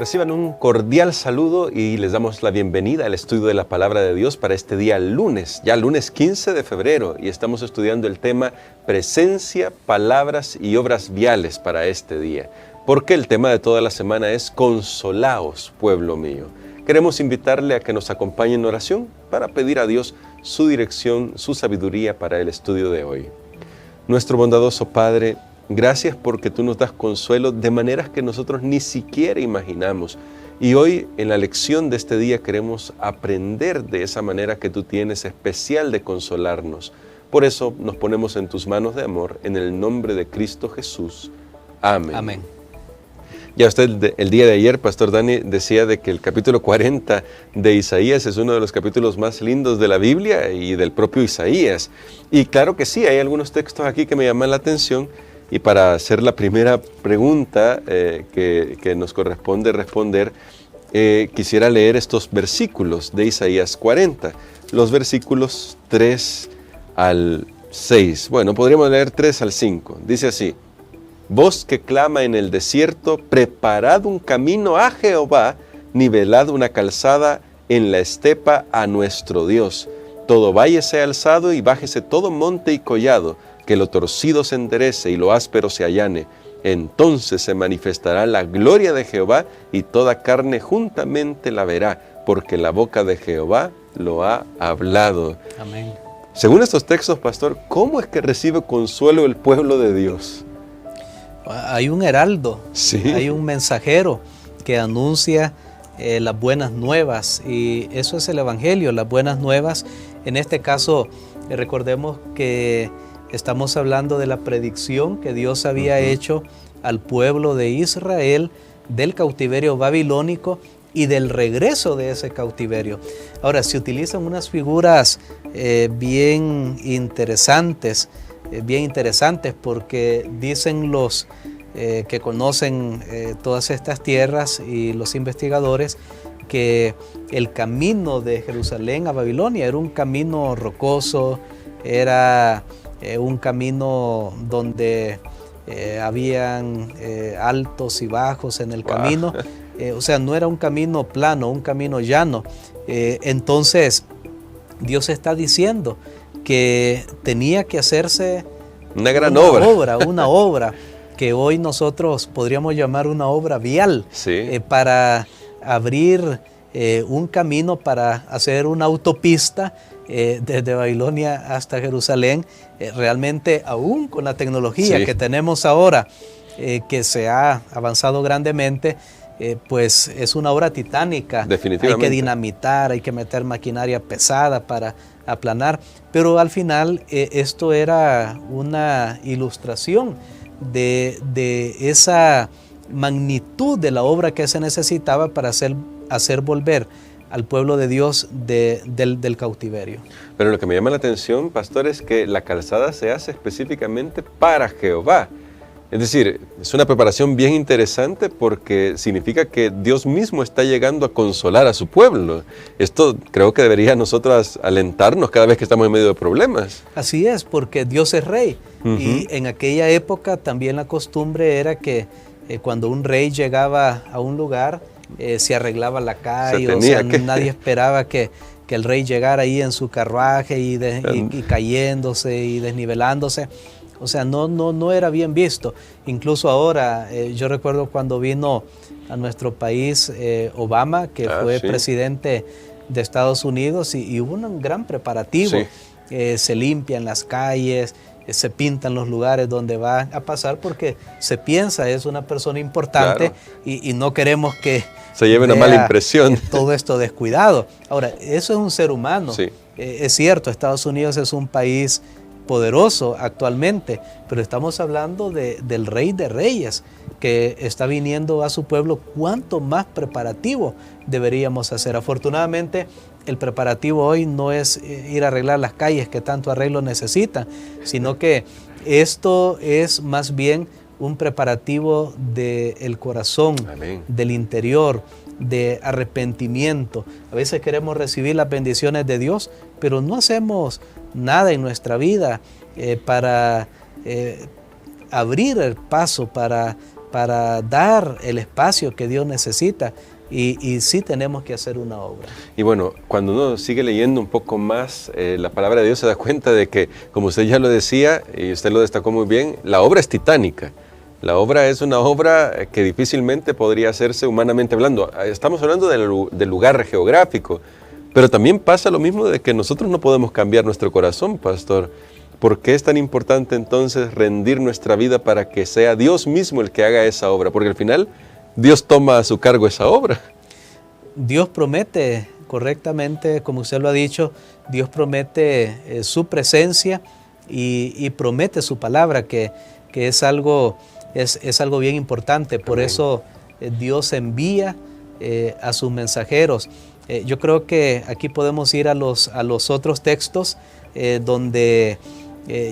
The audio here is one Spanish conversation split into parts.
Reciban un cordial saludo y les damos la bienvenida al estudio de la Palabra de Dios para este día lunes, ya lunes 15 de febrero, y estamos estudiando el tema Presencia, Palabras y Obras Viales para este día, porque el tema de toda la semana es Consolaos, pueblo mío. Queremos invitarle a que nos acompañe en oración para pedir a Dios su dirección, su sabiduría para el estudio de hoy. Nuestro bondadoso Padre, gracias porque tú nos das consuelo de maneras que nosotros ni siquiera imaginamos. Y hoy en la lección de este día queremos aprender de esa manera que tú tienes especial de consolarnos. Por eso nos ponemos en tus manos de amor, en el nombre de Cristo Jesús. Amén. Amén. Ya usted el día de ayer, Pastor Dani, decía de que el capítulo 40 de Isaías es uno de los capítulos más lindos de la Biblia y del propio Isaías. Y claro que sí, hay algunos textos aquí que me llaman la atención. Y para hacer la primera pregunta que nos corresponde responder, quisiera leer estos versículos de Isaías 40, los versículos 3 al 6. Bueno, podríamos leer 3 al 5. Dice así: Voz que clama en el desierto, preparad un camino a Jehová, nivelad una calzada en la estepa a nuestro Dios. Todo valle sea alzado y bájese todo monte y collado, que lo torcido se enderece y lo áspero se allane. Entonces se manifestará la gloria de Jehová y toda carne juntamente la verá, porque la boca de Jehová lo ha hablado. Amén. Según estos textos, pastor, ¿cómo es que recibe consuelo el pueblo de Dios? Hay un heraldo, Sí. Hay un mensajero que anuncia las buenas nuevas, y eso es el Evangelio, las buenas nuevas. En este caso, recordemos que estamos hablando de la predicción que Dios había hecho al pueblo de Israel del cautiverio babilónico y del regreso de ese cautiverio. Ahora, se utilizan unas figuras bien interesantes porque dicen los que conocen todas estas tierras y los investigadores que el camino de Jerusalén a Babilonia era un camino rocoso, era un camino donde habían altos y bajos en el camino. O sea, no era un camino plano, un camino llano. Entonces, Dios está diciendo que tenía que hacerse una gran obra. Una obra que hoy nosotros podríamos llamar una obra vial, Sí. Para abrir un camino, para hacer una autopista desde Babilonia hasta Jerusalén. Realmente, aún con la tecnología que tenemos ahora, que se ha avanzado grandemente, pues es una obra titánica. Definitivamente. Hay que dinamitar, hay que meter maquinaria pesada para aplanar, pero al final esto era una ilustración de esa magnitud de la obra que se necesitaba para hacer volver al pueblo de Dios del cautiverio. Pero lo que me llama la atención, pastor, es que la calzada se hace específicamente para Jehová. Es decir, es una preparación bien interesante porque significa que Dios mismo está llegando a consolar a su pueblo. Esto creo que debería a nosotros alentarnos cada vez que estamos en medio de problemas. Así es, porque Dios es rey. Y en aquella época también la costumbre era que cuando un rey llegaba a un lugar, se arreglaba la calle, nadie esperaba que el rey llegara ahí en su carruaje y cayéndose y desnivelándose. O sea, no era bien visto. Incluso ahora, yo recuerdo cuando vino a nuestro país Obama, que fue presidente de Estados Unidos, y hubo un gran preparativo. Sí. Se limpian las calles, se pintan los lugares donde va a pasar, porque se piensa es una persona importante, y no queremos que se lleve una mala impresión. Todo esto descuidado. Ahora, eso es un ser humano. Sí. Es cierto, Estados Unidos es un país poderoso actualmente, pero estamos hablando del Rey de Reyes, que está viniendo a su pueblo. ¿Cuánto más preparativo deberíamos hacer? Afortunadamente, el preparativo hoy no es ir a arreglar las calles que tanto arreglo necesitan, sino que esto es más bien un preparativo del corazón, Amén. Del interior, de arrepentimiento. A veces queremos recibir las bendiciones de Dios, pero no hacemos nada en nuestra vida para abrir el paso, para para dar el espacio que Dios necesita. Y sí tenemos que hacer una obra. Y bueno, cuando uno sigue leyendo un poco más la palabra de Dios, se da cuenta de que, como usted ya lo decía, y usted lo destacó muy bien, la obra es titánica. La obra es una obra que difícilmente podría hacerse humanamente hablando. Estamos hablando del lugar geográfico, pero también pasa lo mismo de que nosotros no podemos cambiar nuestro corazón, pastor. ¿Por qué es tan importante entonces rendir nuestra vida para que sea Dios mismo el que haga esa obra? Porque al final Dios toma a su cargo esa obra. Dios promete correctamente, como usted lo ha dicho, Dios promete su presencia y promete su palabra, que es algo bien importante. Por Amén. eso Dios envía a sus mensajeros. Yo creo que aquí podemos ir a los otros textos donde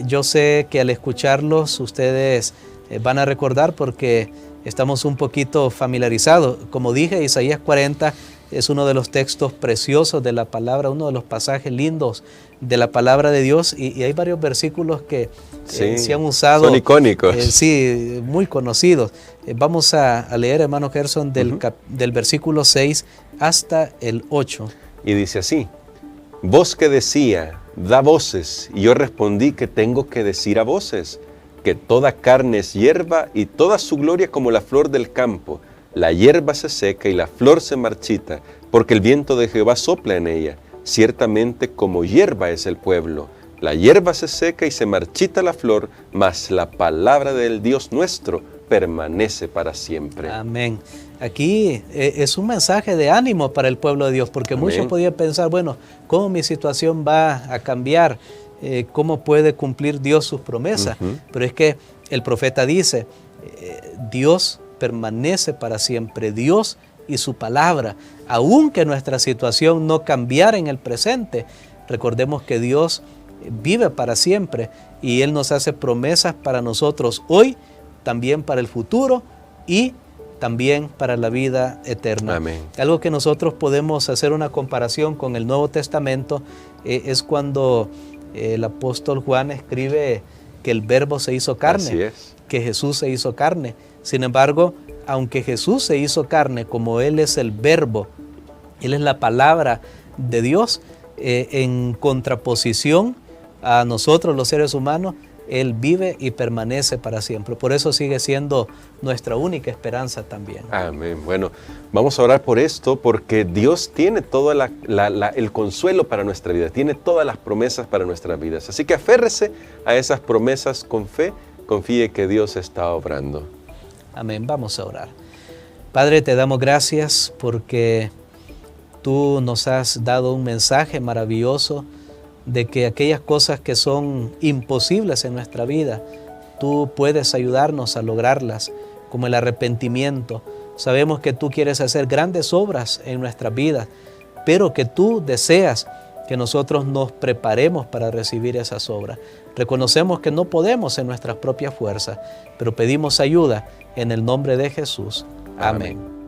yo sé que al escucharlos ustedes van a recordar, porque estamos un poquito familiarizados. Como dije, Isaías 40 es uno de los textos preciosos de la palabra, uno de los pasajes lindos de la palabra de Dios, y hay varios versículos que se han usado. Son icónicos. Sí, muy conocidos. Vamos a leer, hermano Gerson, del versículo 6 hasta el 8. Y dice así: voz que decía, da voces, y yo respondí que tengo que decir a voces, que toda carne es hierba y toda su gloria como la flor del campo. La hierba se seca y la flor se marchita, porque el viento de Jehová sopla en ella. Ciertamente como hierba es el pueblo. La hierba se seca y se marchita la flor, mas la palabra del Dios nuestro permanece para siempre. Amén. Aquí es un mensaje de ánimo para el pueblo de Dios, porque muchos podían pensar, bueno, ¿cómo mi situación va a cambiar? ¿Cómo puede cumplir Dios sus promesas? Pero es que el profeta dice, Dios permanece para siempre, Dios y su palabra. Aunque nuestra situación no cambiara en el presente, recordemos que Dios vive para siempre y Él nos hace promesas para nosotros hoy, también para el futuro y también para la vida eterna. Amén. Algo que nosotros podemos hacer una comparación con el Nuevo Testamento es cuando el apóstol Juan escribe que el Verbo se hizo carne. Así es. Que Jesús se hizo carne. Sin embargo, aunque Jesús se hizo carne, como Él es el Verbo, Él es la palabra de Dios, en contraposición a nosotros los seres humanos, Él vive y permanece para siempre. Por eso sigue siendo nuestra única esperanza también. Amén. Bueno, vamos a orar por esto, porque Dios tiene todo el consuelo para nuestra vida, tiene todas las promesas para nuestras vidas. Así que aférrese a esas promesas con fe, confíe que Dios está obrando. Amén. Vamos a orar. Padre, te damos gracias porque tú nos has dado un mensaje maravilloso de que aquellas cosas que son imposibles en nuestra vida, tú puedes ayudarnos a lograrlas, como el arrepentimiento. Sabemos que tú quieres hacer grandes obras en nuestras vidas, pero que tú deseas que nosotros nos preparemos para recibir esas obras. Reconocemos que no podemos en nuestras propias fuerzas, pero pedimos ayuda en el nombre de Jesús. Amén.